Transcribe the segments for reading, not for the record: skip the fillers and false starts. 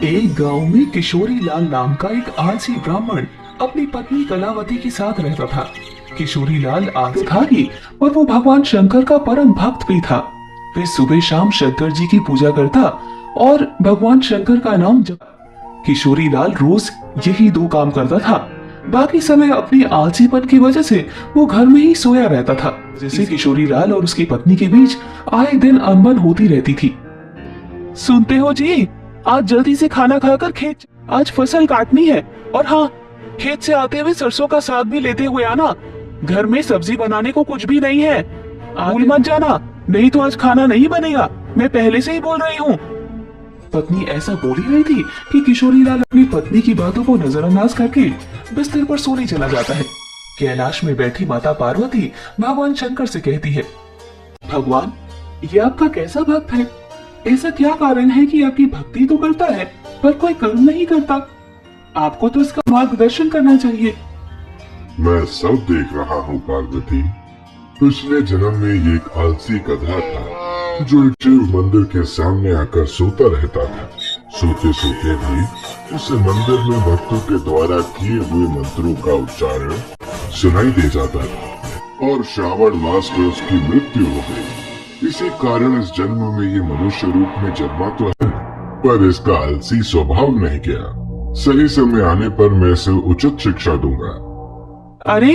एक गांव में किशोरी लाल नाम का एक आलसी ब्राह्मण अपनी पत्नी कलावती के साथ रहता था। किशोरी लाल आलसी और वो भगवान शंकर का परम भक्त भी था। वे सुबह शाम शंकर जी की पूजा करता और भगवान शंकर का नाम जप। किशोरी लाल रोज यही दो काम करता था। बाकी समय अपनी आलसीपन की वजह से वो घर में ही सोया रहता था। जैसे किशोरी लाल और उसकी पत्नी के बीच आए दिन अनबन होती रहती थी। सुनते हो जी, आज जल्दी से खाना खाकर आज फसल काटनी है। और हाँ, खेत से आते हुए सरसों का साग भी लेते हुए आना। घर में सब्जी बनाने को कुछ भी नहीं है, भूल मत जाना, नहीं तो आज खाना नहीं बनेगा। मैं पहले से ही बोल रही हूँ। पत्नी ऐसा बोल ही रही थी कि किशोरी लाल अपनी पत्नी की बातों को नजरअंदाज करके बिस्तर पर सोने चला जाता है। कैलाश में बैठी माता पार्वती भगवान शंकर से कहती है, भगवान, ये आपका कैसा भक्त है? ऐसा क्या कारण है कि आपकी भक्ति तो करता है पर कोई कर्म नहीं करता? आपको तो इसका मार्गदर्शन करना चाहिए। मैं सब देख रहा हूँ पार्वती। पिछले जन्म में ये एक आलसी गधा था जो एक शिव मंदिर के सामने आकर सोता रहता था। सोते सोते भी उसे मंदिर में भक्तों के द्वारा किए हुए मंत्रों का उच्चारण सुनाई दे जाता था और श्रावण मास में उसकी मृत्यु हो गई। इसी कारण इस जन्म में ये मनुष्य रूप में जन्मा तो है, पर इसका आलसी स्वभाव नहीं गया। सही समय आने पर मैं इसे उचित शिक्षा दूंगा। अरे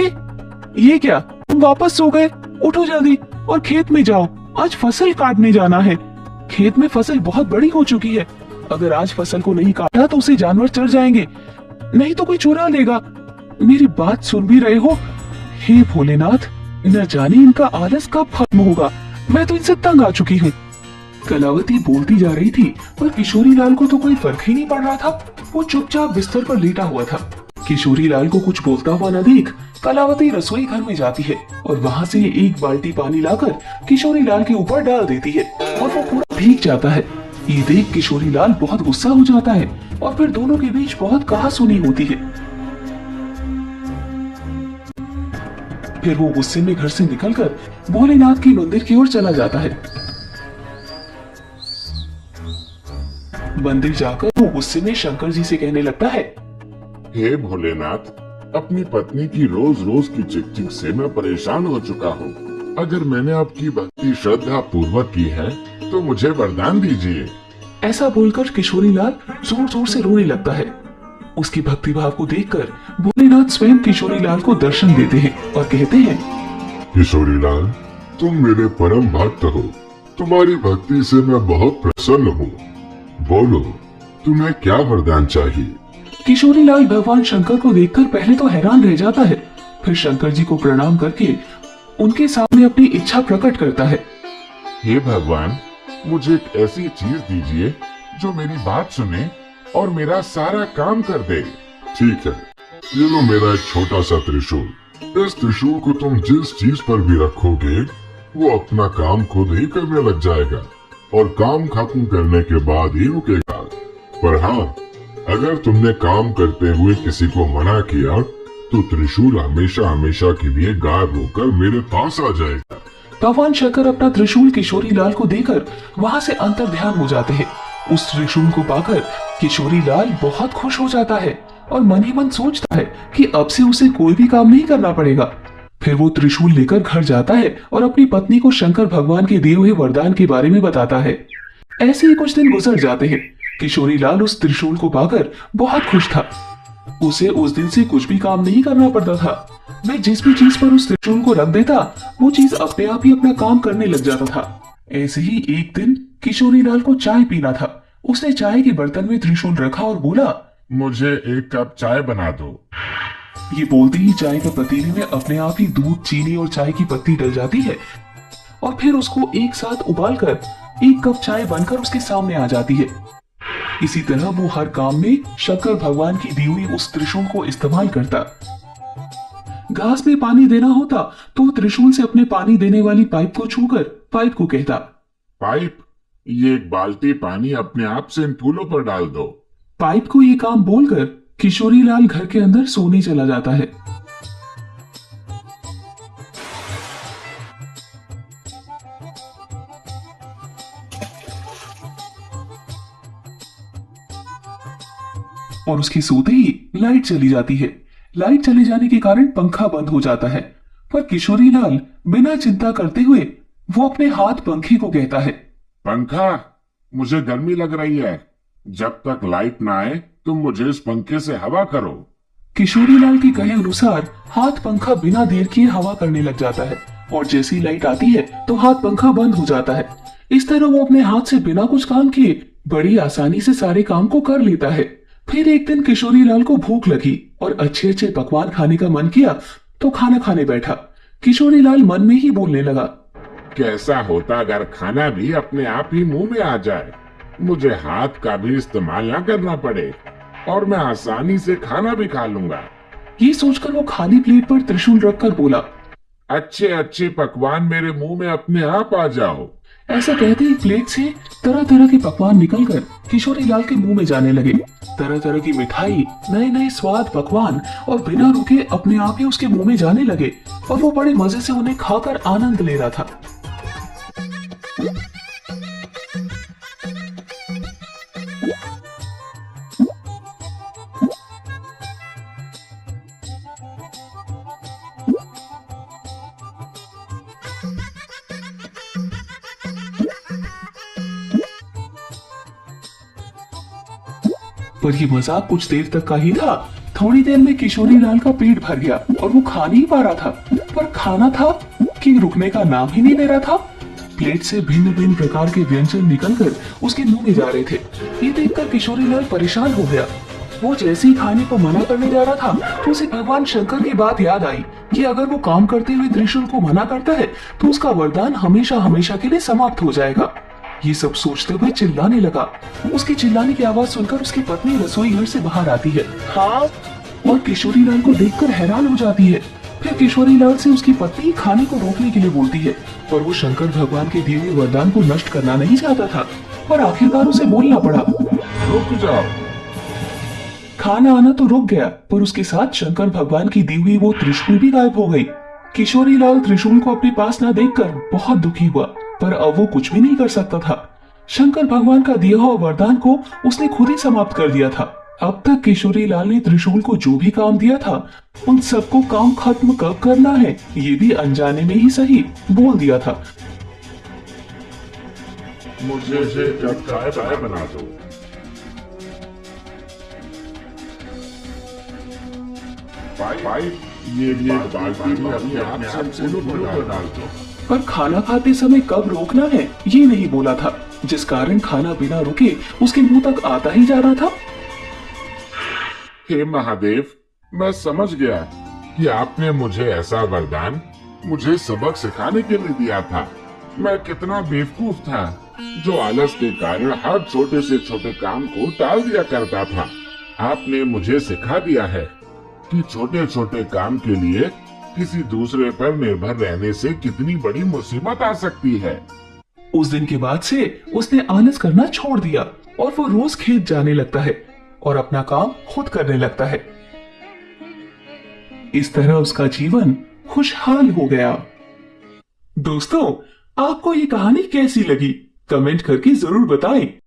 ये क्या, तुम वापस सो गए? उठो जल्दी और खेत में जाओ, आज फसल काटने जाना है। खेत में फसल बहुत बड़ी हो चुकी है। अगर आज फसल को नहीं काटा तो उसे जानवर चढ़ जाएंगे, नहीं तो कोई चुरा लेगा। मेरी बात सुन भी रहे हो? हे भोलेनाथ, न जाने इनका आलस कब खत्म होगा। मैं तो इनसे तंग आ चुकी हूँ। कलावती बोलती जा रही थी पर किशोरी लाल को तो कोई फर्क ही नहीं पड़ रहा था। वो चुपचाप बिस्तर पर लेटा हुआ था। किशोरी लाल को कुछ बोलता हुआ न देख कलावती रसोई घर में जाती है और वहाँ से एक बाल्टी पानी लाकर किशोरी लाल के ऊपर डाल देती है और वो पूरा भीग जाता है। ये देख किशोरी लाल बहुत गुस्सा हो जाता है और फिर दोनों के बीच बहुत कहासुनी होती है। फिर वो गुस्से में घर से निकलकर भोलेनाथ के मंदिर की ओर चला जाता है। मंदिर जाकर वो गुस्से में शंकर जी से कहने लगता है, हे भोलेनाथ, अपनी पत्नी की रोज रोज की चिक-चिक से मैं परेशान हो चुका हूँ। अगर मैंने आपकी भक्ति श्रद्धा पूर्वक की है तो मुझे वरदान दीजिए। ऐसा बोलकर किशोरी लाल जोर जोर से रोने लगता है। उसकी भक्ति भाव को देखकर भोलेनाथ स्वयं किशोरी लाल को दर्शन देते हैं और कहते हैं, किशोरी लाल, तुम मेरे परम भक्त हो। तुम्हारी भक्ति से मैं बहुत प्रसन्न हूँ। बोलो, तुम्हें क्या वरदान चाहिए? किशोरी लाल भगवान शंकर को देखकर पहले तो हैरान रह जाता है, फिर शंकर जी को प्रणाम करके उनके सामने अपनी इच्छा प्रकट करता है। हे भगवान, मुझे एक ऐसी चीज दीजिए जो मेरी बात सुने और मेरा सारा काम कर दे। ठीक है, ये लो मेरा एक छोटा सा त्रिशूल। इस त्रिशूल को तुम जिस चीज पर भी रखोगे वो अपना काम खुद ही करने लग जाएगा और काम खत्म करने के बाद ही रुकेगा। पर हाँ, अगर तुमने काम करते हुए किसी को मना किया तो त्रिशूल हमेशा हमेशा के लिए गायब होकर मेरे पास आ जाएगा। भगवान शंकर अपना त्रिशूल किशोरी लाल को देकर वहाँ से अंतर्ध्यान हो जाते हैं। उस त्रिशूल को पाकर किशोरी लाल बहुत खुश हो जाता है और मन ही मन सोचता है कि अब से उसे कोई भी काम नहीं करना पड़ेगा। फिर वो त्रिशूल लेकर घर जाता है और अपनी पत्नी को शंकर भगवान के दिए हुए वरदान के बारे में बताता है। ऐसे ही कुछ दिन गुजर जाते हैं। किशोरी लाल उस त्रिशूल को पाकर बहुत खुश था। उसे उस दिन से कुछ भी काम नहीं करना पड़ता था। मैं जिस भी चीज पर उस त्रिशूल को रख देता वो चीज अपने आप ही अपना काम करने लग जाता था। ऐसे ही एक दिन किशोरी लाल को चाय पीना था। उसने चाय के बर्तन में त्रिशूल रखा और बोला, मुझे एक कप चाय बना दो। ये बोलते ही चाय के पतीले में अपने आप ही दूध, चीनी और चाय की पत्ती डल जाती है और फिर उसको एक साथ उबालकर एक कप चाय बनकर उसके सामने आ जाती है। इसी तरह वो हर काम में शंकर भगवान की दी हुई उस त्रिशूल को इस्तेमाल करता। घास में पानी देना होता तो त्रिशूल से अपने पानी देने वाली पाइप को छूकर पाइप को कहता, पाइप, ये एक बाल्टी पानी अपने आप से इन फूलों पर डाल दो। पाइप को ये काम बोलकर किशोरी लाल घर के अंदर सोने चला जाता है। और उसके सोते ही लाइट चली जाती है। लाइट चले जाने के कारण पंखा बंद हो जाता है, पर किशोरीलाल बिना चिंता करते हुए वो अपने हाथ पंखे को कहता है, पंखा, मुझे गर्मी लग रही है। जब तक लाइट ना आए तुम मुझे इस पंखे से हवा करो। किशोरीलाल के कहे अनुसार हाथ पंखा बिना देर किए हवा करने लग जाता है और जैसी लाइट आती है तो हाथ पंखा बंद हो जाता है। इस तरह वो अपने हाथ से बिना कुछ काम किए बड़ी आसानी से सारे काम को कर लेता है। फिर एक दिन किशोरीलाल को भूख लगी और अच्छे अच्छे पकवान खाने का मन किया तो खाना खाने बैठा। किशोरीलाल मन में ही बोलने लगा, कैसा होता अगर खाना भी अपने आप ही मुंह में आ जाए, मुझे हाथ का भी इस्तेमाल ना करना पड़े और मैं आसानी से खाना भी खा लूंगा। ये सोचकर वो खाली प्लेट पर त्रिशूल रखकर बोला, अच्छे अच्छे पकवान मेरे मुंह में अपने आप आ जाओ। ऐसा कहते ही प्लेट से तरह तरह के पकवान निकलकर किशोरीलाल के मुंह में जाने लगे। तरह तरह की मिठाई, नए नए स्वाद पकवान और बिना रुके अपने आप ही उसके मुंह में जाने लगे और वो बड़े मजे से उन्हें खाकर आनंद ले रहा था। पर ये मजाक कुछ देर तक का ही था। थोड़ी देर में किशोरीलाल का पेट भर गया और वो खा नहीं पा रहा था, पर खाना था कि रुकने का नाम ही नहीं ले रहा था। प्लेट से भिन्न भिन्न प्रकार के व्यंजन निकलकर उसके मुंह में जा रहे थे। ये देखकर किशोरीलाल परेशान हो गया। वो जैसे ही खाने को मना करने जा रहा था तो उसे भगवान शंकर की बात याद आई कि अगर वो काम करते हुए त्रिशूल को मना करता है तो उसका वरदान हमेशा हमेशा के लिए समाप्त हो जाएगा। ये सब सोचते हुए चिल्लाने लगा। उसके चिल्लाने की आवाज सुनकर उसकी पत्नी रसोई घर से बाहर आती है। हाँ, और किशोरीलाल को देखकर हैरान हो जाती है। फिर किशोरीलाल से उसकी पत्नी खाने को रोकने के लिए बोलती है, पर वो शंकर भगवान के दिए हुए वरदान को नष्ट करना नहीं चाहता था। पर आखिरकार उसे बोलना पड़ा, रुक जाओ। खाना आना तो रुक गया, पर उसके साथ शंकर भगवान की दी हुई वो त्रिशूल भी गायब हो गई। किशोरीलाल त्रिशूल को अपने पास न देखकर बहुत दुखी हुआ, पर अब वो कुछ भी नहीं कर सकता था। शंकर भगवान का दिया हुआ वरदान को उसने खुद ही समाप्त कर दिया था। अब तक किशोरीलाल ने त्रिशूल को जो भी काम दिया था उन सबको काम खत्म कब करना है ये भी अनजाने में ही सही बोल दिया था। मुझे जब चाय बना दो। भाई, ये बाल्टी में अपने आप से डाल दो। पर खाना खाते समय कब रोकना है ये नहीं बोला था, जिस कारण खाना बिना रुके उसके मुंह तक आता ही जा रहा था। हे महादेव, मैं समझ गया कि आपने मुझे ऐसा वरदान मुझे सबक सिखाने के लिए दिया था। मैं कितना बेवकूफ था जो आलस के कारण हर छोटे से छोटे काम को टाल दिया करता था। आपने मुझे सिखा दिया है कि छोटे छोटे काम के लिए किसी दूसरे पर निर्भर रहने से कितनी बड़ी मुसीबत आ सकती है। उस दिन के बाद से उसने आलस करना छोड़ दिया और वो रोज खेत जाने लगता है और अपना काम खुद करने लगता है। इस तरह उसका जीवन खुशहाल हो गया। दोस्तों, आपको ये कहानी कैसी लगी कमेंट करके जरूर बताएं।